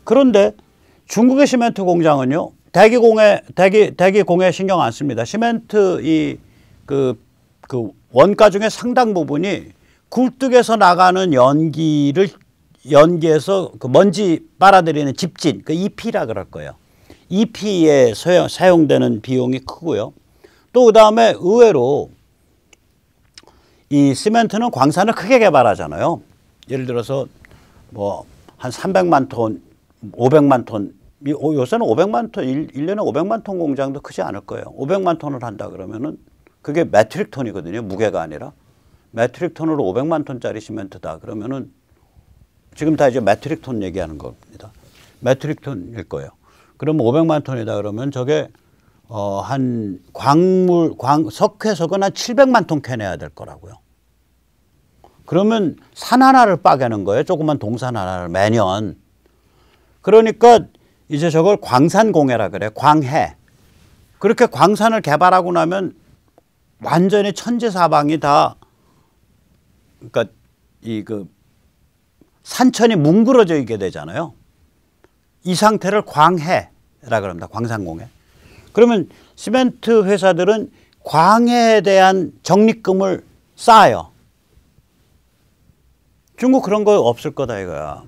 그런데 중국의 시멘트 공장은요, 대기공해 신경 안 씁니다. 시멘트 그 원가 중에 상당 부분이 굴뚝에서 나가는 연기에서 그 먼지 빨아들이는 집진, 그 EP라 그럴 거예요. EP에 사용되는 비용이 크고요. 또 그다음에 의외로 이 시멘트는 광산을 크게 개발하잖아요. 예를 들어서 뭐 한 300만 톤, 500만 톤, 요새는 500만 톤, 1년에 500만 톤 공장도 크지 않을 거예요. 500만 톤을 한다 그러면은 그게 메트릭 톤이거든요. 무게가 아니라. 메트릭 톤으로 500만 톤짜리 시멘트다 그러면은 지금 다 이제 메트릭 톤 얘기하는 겁니다. 메트릭 톤일 거예요. 그러면 500만 톤이다 그러면 저게 한 석회석은 한 700만 톤 캐내야 될 거라고요. 그러면 산 하나를 빠개는 거예요. 조그만 동산 하나를 매년. 그러니까 이제 저걸 광산공해라 그래. 광해. 그렇게 광산을 개발하고 나면 완전히 천지사방이 다 그러니까 산천이 뭉그러져 있게 되잖아요. 이 상태를 광해라 그럽니다. 광산공해. 그러면 시멘트 회사들은 광해에 대한 적립금을 쌓아요. 중국 그런 거 없을 거다 이거야.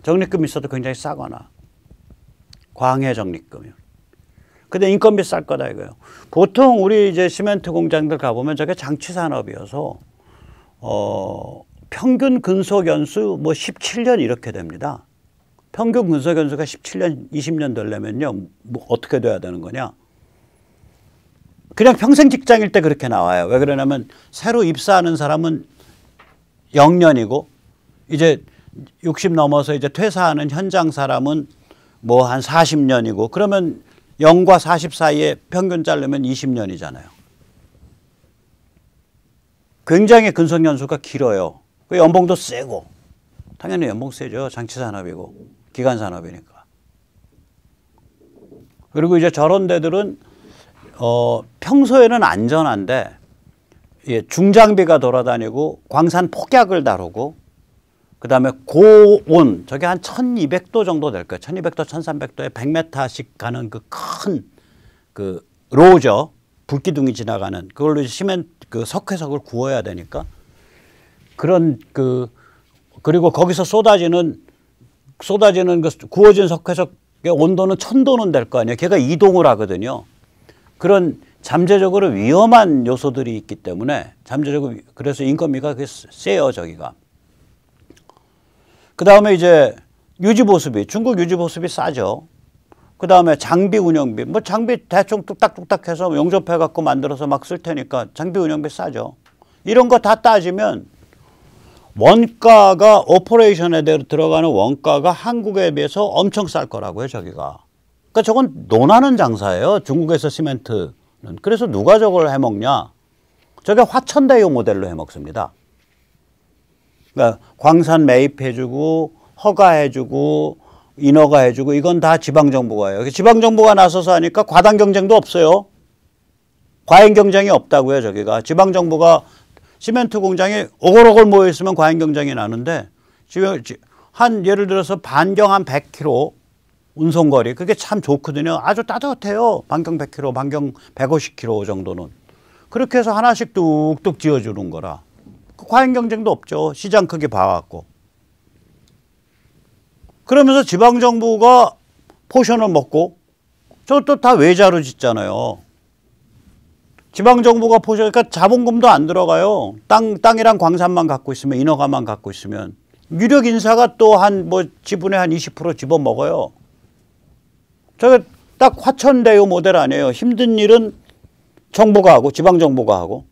적립금 있어도 굉장히 싸거나. 광해 적립금이요. 근데 인건비 쌀 거다 이거예요. 보통 우리 이제 시멘트 공장들 가보면 저게 장치 산업이어서 평균 근속 연수 뭐 17년 이렇게 됩니다. 평균 근속 연수가 17년, 20년 되려면요. 뭐 어떻게 돼야 되는 거냐? 그냥 평생 직장일 때 그렇게 나와요. 왜 그러냐면 새로 입사하는 사람은 0년이고 이제 60 넘어서 이제 퇴사하는 현장 사람은 뭐 한 40년이고 그러면 0과 40 사이에 평균 자르면 20년이잖아요. 굉장히 근속 연수가 길어요. 그 연봉도 세고 당연히 연봉 세죠. 장치 산업이고 기간 산업이니까. 그리고 이제 저런 데들은 평소에는 안전한데 중장비가 돌아다니고 광산 폭약을 다루고 그다음에 고온 저게 한 1200도 정도 될 거예요. 1200도, 1300도에 100m씩 가는 그 큰 로저 불기둥이 지나가는 그걸로 시멘트 석회석을 구워야 되니까 그런 그리고 거기서 쏟아지는 구워진 석회석의 온도는 1000도는 될 거 아니에요. 걔가 이동을 하거든요. 그런 잠재적으로 위험한 요소들이 있기 때문에 그래서 인건비가 세요 저기가. 그 다음에 이제 유지보수비, 중국 유지보수비 싸죠. 그 다음에 장비 운영비, 뭐 장비 대충 뚝딱뚝딱 해서 용접해 갖고 만들어서 막 쓸 테니까 장비 운영비 싸죠. 이런 거 다 따지면 원가가 오퍼레이션에 들어가는 원가가 한국에 비해서 엄청 쌀 거라고요 저기가. 그러니까 저건 논하는 장사예요 중국에서 시멘트는. 그래서 누가 저걸 해먹냐. 저게 화천대유 모델로 해먹습니다. 그러니까 광산 매입해주고 허가해주고 인허가 해주고 이건 다 지방정부가 해요. 지방정부가 나서서 하니까 과당 경쟁도 없어요. 과잉 경쟁이 없다고요 저기가. 지방정부가 시멘트 공장이 오골오골 모여있으면 과잉 경쟁이 나는데 예를 들어서 반경 한 100km 운송거리 그게 참 좋거든요. 아주 따뜻해요. 반경 100km, 반경 150km 정도는. 그렇게 해서 하나씩 뚝뚝 지어주는 거라. 과잉 경쟁도 없죠. 시장 크게 봐갖고. 그러면서 지방정부가 포션을 먹고 저것도 다 외자로 짓잖아요. 지방정부가 포션, 그러니까 자본금도 안 들어가요. 땅이랑 광산만 갖고 있으면, 인허가만 갖고 있으면. 유력 인사가 또 지분의 한 20% 집어먹어요. 저게 딱 화천대유 모델 아니에요. 힘든 일은 정부가 하고, 지방정부가 하고.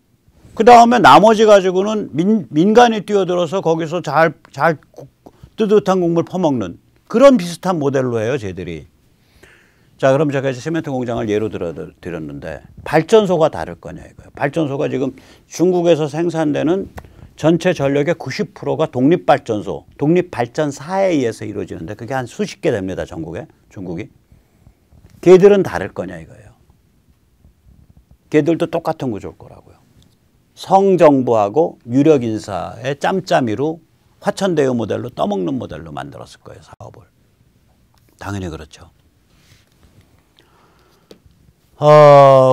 그 다음에 나머지 가지고는 민간이 뛰어들어서 거기서 잘 뜨뜻한 국물 퍼먹는 그런 비슷한 모델로 해요, 쟤들이. 자, 그럼 제가 이제 시멘트 공장을 예로 드렸는데 발전소가 다를 거냐 이거예요. 발전소가 지금 중국에서 생산되는 전체 전력의 90%가 독립발전소, 독립발전사에 의해서 이루어지는데 그게 한 수십 개 됩니다, 전국에, 중국이. 걔들은 다를 거냐 이거예요. 걔들도 똑같은 구조일 거라고요. 성정부하고 유력 인사의 짬짬이로 화천대유 모델로 떠먹는 모델로 만들었을 거예요, 사업을. 당연히 그렇죠.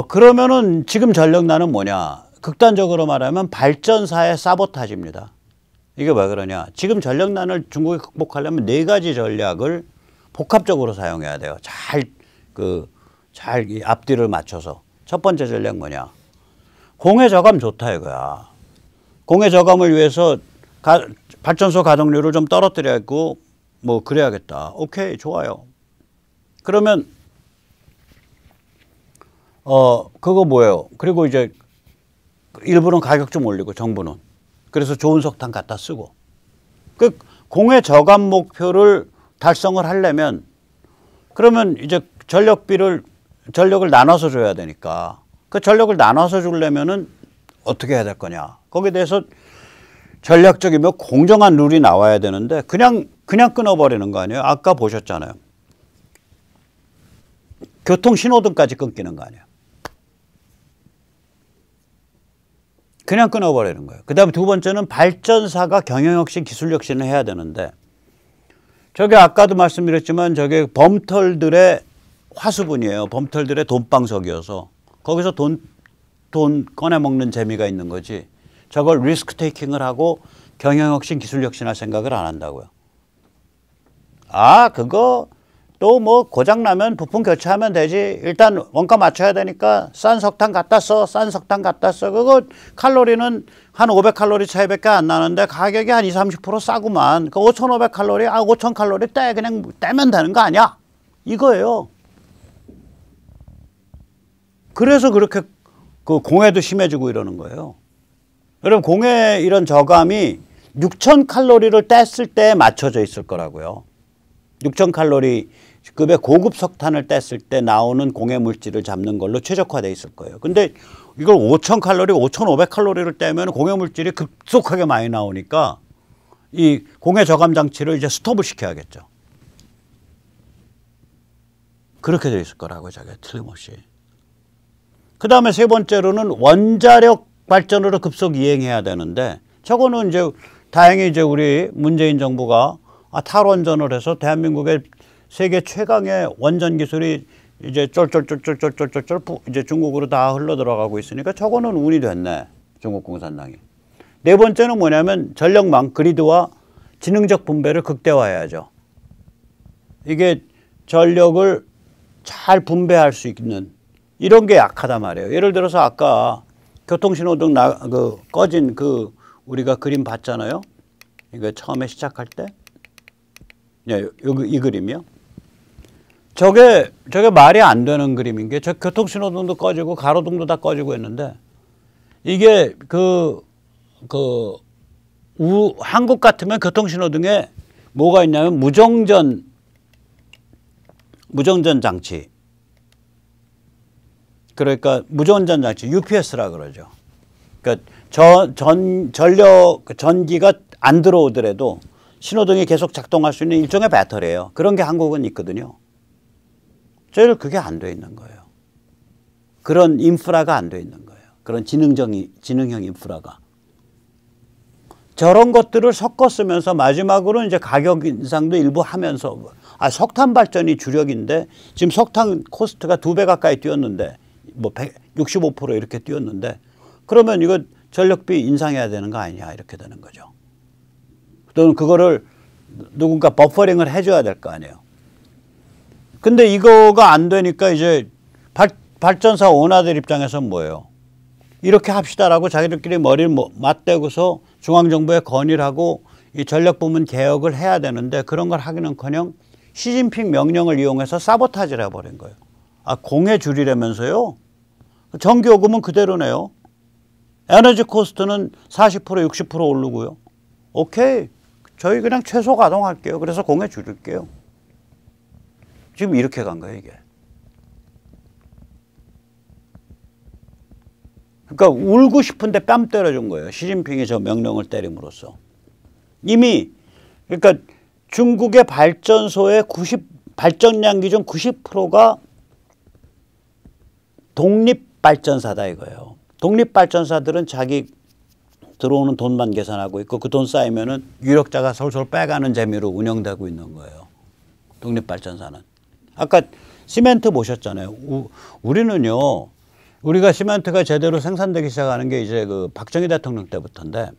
그러면은 지금 전력난은 뭐냐? 극단적으로 말하면 발전사의 사보타지입니다. 이게 왜 그러냐? 지금 전력난을 중국이 극복하려면 네 가지 전략을 복합적으로 사용해야 돼요. 잘 앞뒤를 맞춰서. 첫 번째 전략 뭐냐? 공해 저감 좋다 이거야. 공해 저감을 위해서 발전소 가동률을 좀 떨어뜨려야겠고 뭐 그래야겠다. 오케이, 좋아요. 그러면 그거 뭐예요? 그리고 이제 일부는 가격 좀 올리고 정부는. 그래서 좋은 석탄 갖다 쓰고. 그 공해 저감 목표를 달성을 하려면 그러면 이제 전력을 나눠서 줘야 되니까 그 전력을 나눠서 주려면은 어떻게 해야 될 거냐. 거기에 대해서 전략적이며 공정한 룰이 나와야 되는데 그냥 끊어버리는 거 아니에요. 아까 보셨잖아요. 교통 신호등까지 끊기는 거 아니에요. 그냥 끊어버리는 거예요. 그 다음에 두 번째는 발전사가 경영혁신, 기술혁신을 해야 되는데 저게 아까도 말씀드렸지만 저게 범털들의 화수분이에요. 범털들의 돈방석이어서 거기서 돈 꺼내먹는 재미가 있는 거지. 저걸 리스크 테이킹을 하고 경영혁신, 기술혁신할 생각을 안 한다고요. 그거 또 뭐 고장나면 부품 교체하면 되지. 일단 원가 맞춰야 되니까 싼 석탄 갖다 써. 그거 칼로리는 한 500칼로리 차이밖에 안 나는데 가격이 한 20-30% 싸구만. 그 5,500칼로리, 5,000칼로리 그냥 떼면 되는 거 아니야? 이거예요. 그래서 그렇게 그 공해도 심해지고 이러는 거예요. 여러분 공해 이런 저감이 6,000칼로리를 뗐을 때 맞춰져 있을 거라고요. 6,000칼로리 급의 고급 석탄을 뗐을 때 나오는 공해 물질을 잡는 걸로 최적화되어 있을 거예요. 근데 이걸 5,000칼로리, 5,500칼로리를 떼면 공해 물질이 급속하게 많이 나오니까 이 공해 저감 장치를 이제 스톱을 시켜야겠죠. 그렇게 되어 있을 거라고요. 저게 틀림없이. 그 다음에 세 번째로는 원자력 발전으로 급속 이행해야 되는데 저거는 이제 다행히 이제 우리 문재인 정부가 탈원전을 해서 대한민국의 세계 최강의 원전 기술이 이제 쫄쫄쫄쫄쫄쫄쫄 이제 중국으로 다 흘러 들어가고 있으니까 저거는 운이 됐네. 중국 공산당이. 네 번째는 뭐냐면 전력망 그리드와 지능적 분배를 극대화해야죠. 이게 전력을 잘 분배할 수 있는 이런 게 약하단 말이에요. 예를 들어서 아까 교통신호등 꺼진 우리가 그림 봤잖아요. 이거 처음에 시작할 때. 이 그림이요. 저게 말이 안 되는 그림인 게 저 교통신호등도 꺼지고 가로등도 다 꺼지고 했는데 이게 한국 같으면 교통신호등에 뭐가 있냐면 무정전 장치. 그러니까 무전전 장치 UPS라 그러죠. 그러니까 전기가 안 들어오더라도 신호등이 계속 작동할 수 있는 일종의 배터리예요. 그런 게 한국은 있거든요. 저희는 그게 안 돼 있는 거예요. 그런 인프라가 안 돼 있는 거예요. 그런 지능형 인프라가. 저런 것들을 섞어 쓰면서 마지막으로 이제 가격 인상도 일부 하면서 석탄 발전이 주력인데 지금 석탄 코스트가 2배 가까이 뛰었는데 뭐 65% 이렇게 뛰었는데 그러면 이거 전력비 인상해야 되는 거 아니냐 이렇게 되는 거죠. 또는 그거를 누군가 버퍼링을 해줘야 될 거 아니에요. 근데 이거가 안 되니까 이제 발전사 오너들 입장에서는 뭐예요? 이렇게 합시다라고 자기들끼리 머리를 맞대고서 중앙정부에 건의를 하고 이 전력부문 개혁을 해야 되는데 그런 걸 하기는커녕 시진핑 명령을 이용해서 사보타지를 해버린 거예요. 공해 줄이라면서요? 전기요금은 그대로네요. 에너지 코스트는 40% 60% 오르고요. 오케이. 저희 그냥 최소 가동할게요. 그래서 공해 줄일게요. 지금 이렇게 간 거예요, 이게. 그러니까 울고 싶은데 뺨 때려준 거예요. 시진핑이 저 명령을 때림으로써. 이미 그러니까 중국의 발전소의 발전량 기준 90%가 독립발전사다 이거예요. 독립발전사들은 자기 들어오는 돈만 계산하고 있고 그 돈 쌓이면은 유력자가 솔솔 빼가는 재미로 운영되고 있는 거예요. 독립발전사는. 아까 시멘트 보셨잖아요. 우리는요, 우리가 시멘트가 제대로 생산되기 시작하는 게 이제 그 박정희 대통령 때부터인데,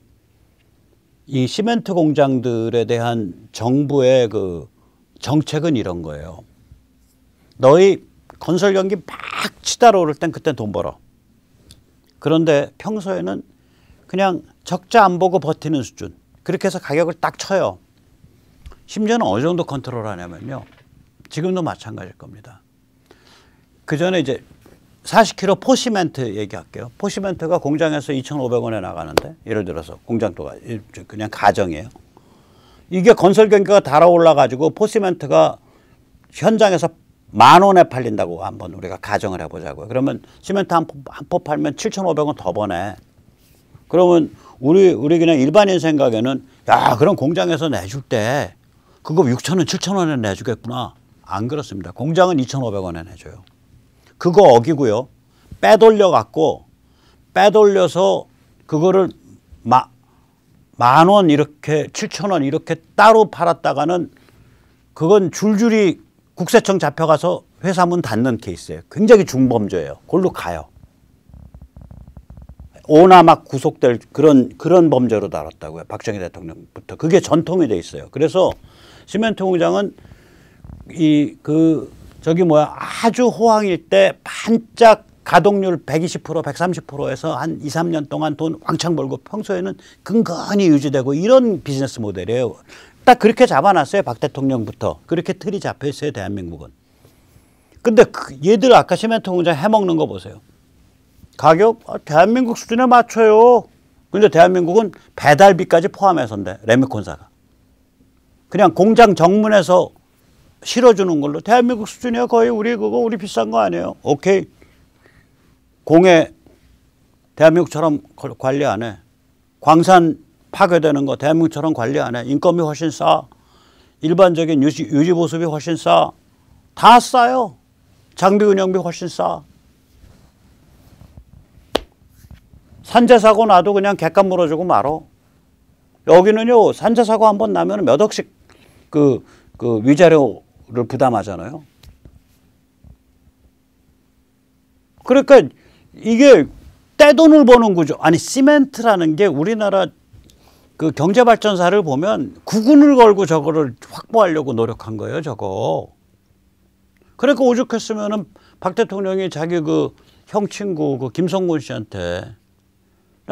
이 시멘트 공장들에 대한 정부의 그 정책은 이런 거예요. 너희 건설 경기 막 치달아 오를 땐 그때 돈 벌어. 그런데 평소에는 그냥 적자 안 보고 버티는 수준. 그렇게 해서 가격을 딱 쳐요. 심지어는 어느 정도 컨트롤 하냐면요. 지금도 마찬가지일 겁니다. 그 전에 이제 40kg 포시멘트 얘기할게요. 포시멘트가 공장에서 2,500원에 나가는데, 예를 들어서 공장도가 그냥 가정이에요. 이게 건설 경기가 달아올라 가지고 포시멘트가 현장에서 10,000원에 팔린다고 한번 우리가 가정을 해보자고요. 그러면 시멘트 한 포 팔면 7,500원 더 버네. 그러면 우리 그냥 일반인 생각에는, 야, 그럼 공장에서 내줄 때 그거 6,000원, 7,000원에 내주겠구나. 안 그렇습니다. 공장은 2,500원에 내줘요. 그거 어기고요. 빼돌려서 그거를 10,000원 이렇게 7,000원 이렇게 따로 팔았다가는 그건 줄줄이 국세청 잡혀가서 회사 문 닫는 케이스예요. 굉장히 중범죄예요. 그걸로 가요. 오나막 구속될 그런 범죄로 다뤘다고요. 박정희 대통령부터. 그게 전통이 돼 있어요. 그래서 시멘트 공장은 아주 호황일 때 반짝 가동률 120%, 130%에서 한 2, 3년 동안 돈 왕창 벌고 평소에는 근근히 유지되고 이런 비즈니스 모델이에요. 딱 그렇게 잡아놨어요. 박 대통령부터. 그렇게 틀이 잡혀 있어요. 대한민국은. 근데 얘들 아까 시멘트 공장 해먹는 거 보세요. 가격 대한민국 수준에 맞춰요. 근데 대한민국은 배달비까지 포함해서인데, 레미콘사가. 그냥 공장 정문에서 실어주는 걸로 대한민국 수준이야. 거의 우리 비싼 거 아니에요. 오케이. 공해 대한민국처럼 관리 안 해. 광산 파괴되는 거 대한민국처럼 관리 안 해. 인건비 훨씬 싸. 일반적인 유지 보수비 훨씬 싸. 다 싸요. 장비 운영비 훨씬 싸. 산재 사고 나도 그냥 객관 물어주고 말어. 여기는요, 산재 사고 한번 나면 몇 억씩 그 위자료를 부담하잖아요. 그러니까 이게 떼돈을 버는 구조. 아니, 시멘트라는 게 우리나라 그 경제발전사를 보면 구군을 걸고 저거를 확보하려고 노력한 거예요, 저거. 그러니까 오죽했으면은 박 대통령이 자기 그 형 친구 그 김성곤 씨한테,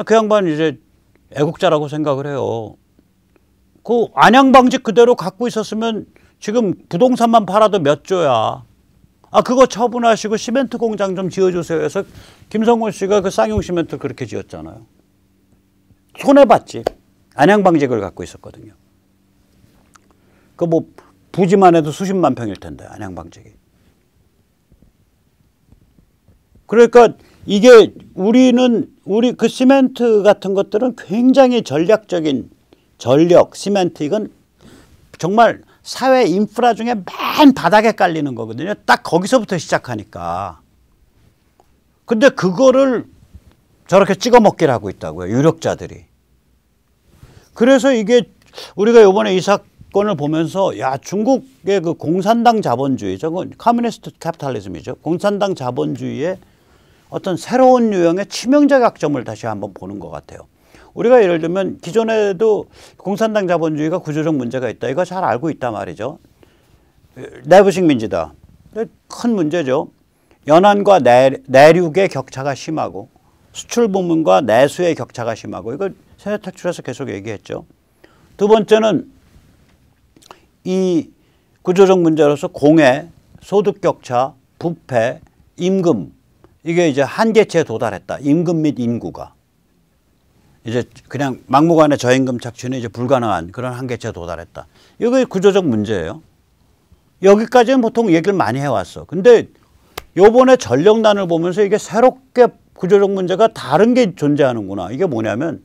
그 양반 이제 애국자라고 생각을 해요. 그 안양방직 그대로 갖고 있었으면 지금 부동산만 팔아도 몇 조야. 그거 처분하시고 시멘트 공장 좀 지어주세요 해서 김성곤 씨가 그 쌍용 시멘트 그렇게 지었잖아요. 손해봤지. 안양방직을 갖고 있었거든요. 그 뭐 부지만 해도 수십만 평일 텐데, 안양방직이. 그러니까 이게 우리 그 시멘트 같은 것들은 굉장히 전략적인 시멘트, 이건 정말 사회 인프라 중에 맨 바닥에 깔리는 거거든요. 딱 거기서부터 시작하니까. 근데 그거를 저렇게 찍어 먹기를 하고 있다고요. 유력자들이. 그래서 이게 우리가 이번에 이 사건을 보면서, 야, 중국의 그 공산당 자본주의, 저건 커뮤니스트 캐피탈리즘이죠. 공산당 자본주의의 어떤 새로운 유형의 치명적 약점을 다시 한번 보는 것 같아요. 우리가 예를 들면 기존에도 공산당 자본주의가 구조적 문제가 있다. 이거 잘 알고 있단 말이죠. 내부식 민주다. 큰 문제죠. 연안과 내륙의 격차가 심하고 수출 부문과 내수의 격차가 심하고, 이거 세대탈출에서 계속 얘기했죠. 두 번째는 이 구조적 문제로서 공해, 소득 격차, 부패, 임금, 이게 이제 한계치에 도달했다. 임금 및 인구가. 이제 그냥 막무가내 저임금 착취는 이제 불가능한 그런 한계치에 도달했다. 이게 구조적 문제예요. 여기까지는 보통 얘기를 많이 해왔어. 근데 요번에 전력난을 보면서 이게 새롭게 구조적 문제가 다른 게 존재하는구나. 이게 뭐냐면,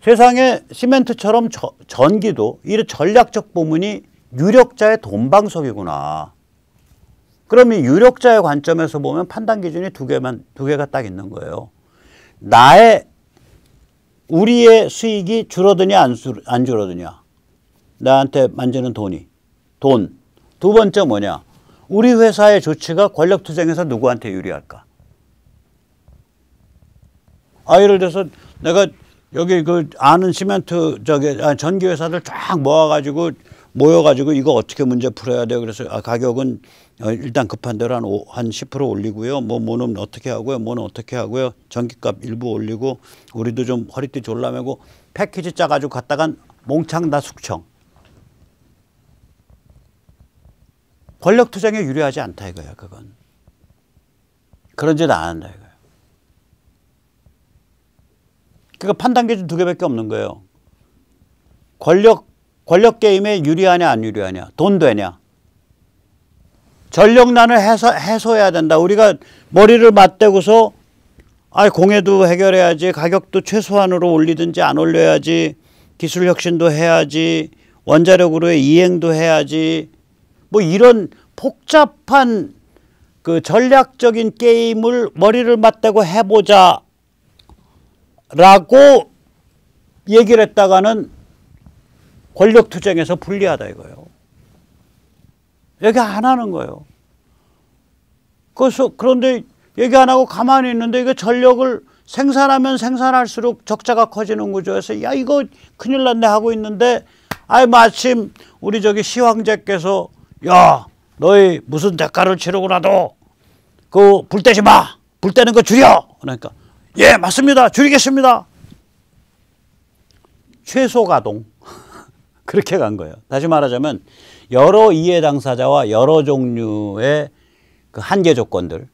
세상에 시멘트처럼 전기도 이 전략적 부문이 유력자의 돈방석이구나. 그럼 이 유력자의 관점에서 보면 판단 기준이 두 개가 딱 있는 거예요. 우리의 수익이 줄어드냐 안 줄어드냐. 나한테 만지는 돈. 두 번째 뭐냐? 우리 회사의 조치가 권력투쟁에서 누구한테 유리할까? 예를 들어서 내가 여기 그 아는 시멘트 전기 회사들 쫙 모여가지고 이거 어떻게 문제 풀어야 돼요? 그래서 가격은 일단 급한 대로 한 10% 올리고요. 뭐는 어떻게 하고요. 뭐는 어떻게 하고요. 전기값 일부 올리고 우리도 좀 허리띠 졸라매고 패키지 짜가지고 갔다간 몽창 다 숙청. 권력투쟁에 유리하지 않다 이거야. 그건. 그런 짓 안 한다 이거야. 그러니까 판단 기준 두 개밖에 없는 거예요. 권력 게임에 유리하냐 안 유리하냐. 돈 되냐. 전력난을 해소해야 된다. 우리가 머리를 맞대고서 공해도 해결해야지. 가격도 최소한으로 올리든지 안 올려야지. 기술 혁신도 해야지. 원자력으로의 이행도 해야지. 뭐 이런 복잡한 그 전략적인 게임을 머리를 맞대고 해보자 라고 얘기를 했다가는 권력투쟁에서 불리하다 이거예요. 얘기 안 하는 거예요. 그런데 얘기 안 하고 가만히 있는데 이거 전력을 생산하면 생산할수록 적자가 커지는 구조에서 야 이거 큰일 났네 하고 있는데 마침 우리 저기 시황제께서 야 너희 무슨 대가를 치르고라도 그 불 떼지 마. 불 떼는 거 줄여. 그러니까 예 맞습니다. 줄이겠습니다. 최소 가동. 그렇게 간 거예요. 다시 말하자면 여러 이해 당사자와 여러 종류의 그 한계 조건들을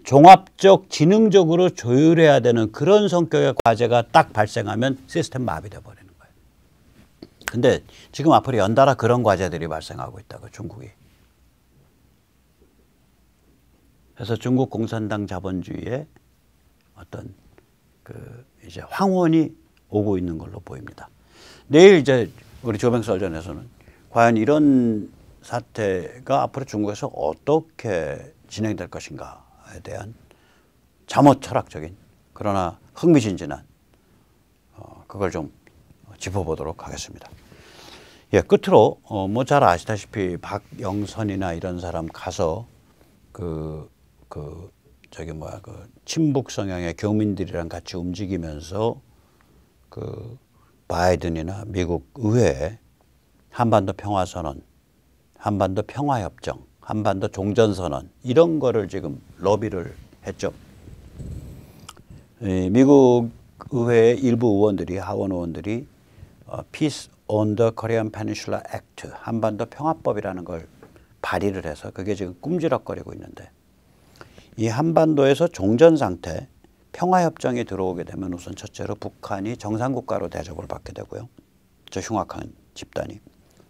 종합적 지능적으로 조율해야 되는 그런 성격의 과제가 딱 발생하면 시스템 마비돼 버리는 거예요. 근데 지금 앞으로 연달아 그런 과제들이 발생하고 있다고 중국이. 그래서 중국 공산당 자본주의의 어떤 그 이제 황혼이 오고 있는 걸로 보입니다. 내일 이제 우리 조명설전에서는 과연 이런 사태가 앞으로 중국에서 어떻게 진행될 것인가에 대한 잠옷 철학적인 그러나 흥미진진한 그걸 좀 짚어보도록 하겠습니다. 예, 끝으로 뭐 잘 아시다시피 박영선이나 이런 사람 가서 친북 성향의 교민들이랑 같이 움직이면서 그 바이든이나 미국 의회에 한반도 평화선언, 한반도 평화협정, 한반도 종전선언 이런 거를 지금 러비를 했죠. 미국 의회의 일부 의원들이 하원 의원들이 Peace on the Korean Peninsula Act 한반도 평화법이라는 걸 발의를 해서 그게 지금 꿈지럭거리고 있는데 이 한반도에서 종전 상태 평화협정이 들어오게 되면 우선 첫째로 북한이 정상국가로 대접을 받게 되고요. 저 흉악한 집단이.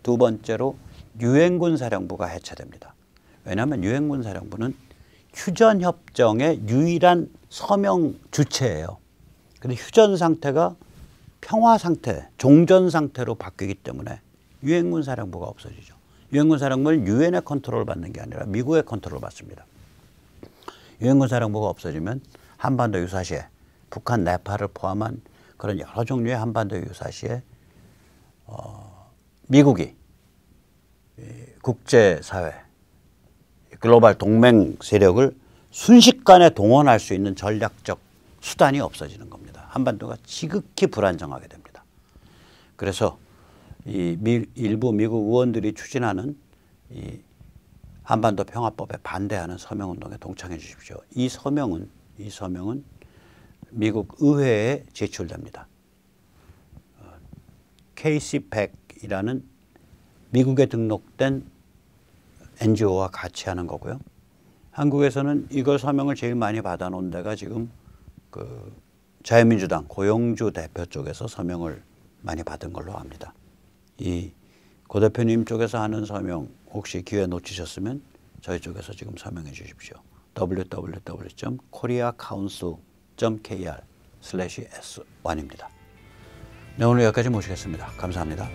두 번째로 유엔군 사령부가 해체됩니다. 왜냐하면 유엔군 사령부는 휴전협정의 유일한 서명 주체예요. 그런데 휴전 상태가 평화 상태, 종전 상태로 바뀌기 때문에 유엔군 사령부가 없어지죠. 유엔군 사령부는 유엔의 컨트롤을 받는 게 아니라 미국의 컨트롤을 받습니다. 유엔군 사령부가 없어지면 한반도 유사시에 북한, 네팔을 포함한 그런 여러 종류의 한반도 유사시에 미국이 국제사회, 글로벌 동맹 세력을 순식간에 동원할 수 있는 전략적 수단이 없어지는 겁니다. 한반도가 지극히 불안정하게 됩니다. 그래서 일부 미국 의원들이 추진하는 이 한반도 평화법에 반대하는 서명운동에 동참해 주십시오. 이 서명은 미국 의회에 제출됩니다. KC100이라는 미국에 등록된 NGO와 같이 하는 거고요. 한국에서는 이걸 서명을 제일 많이 받아놓은 데가 지금 그 자유민주당 고영주 대표 쪽에서 서명을 많이 받은 걸로 압니다. 이 고 대표님 쪽에서 하는 서명 혹시 기회 놓치셨으면 저희 쪽에서 지금 서명해 주십시오. www.koreacouncil.kr/S1입니다. 네, 오늘 여기까지 모시겠습니다. 감사합니다.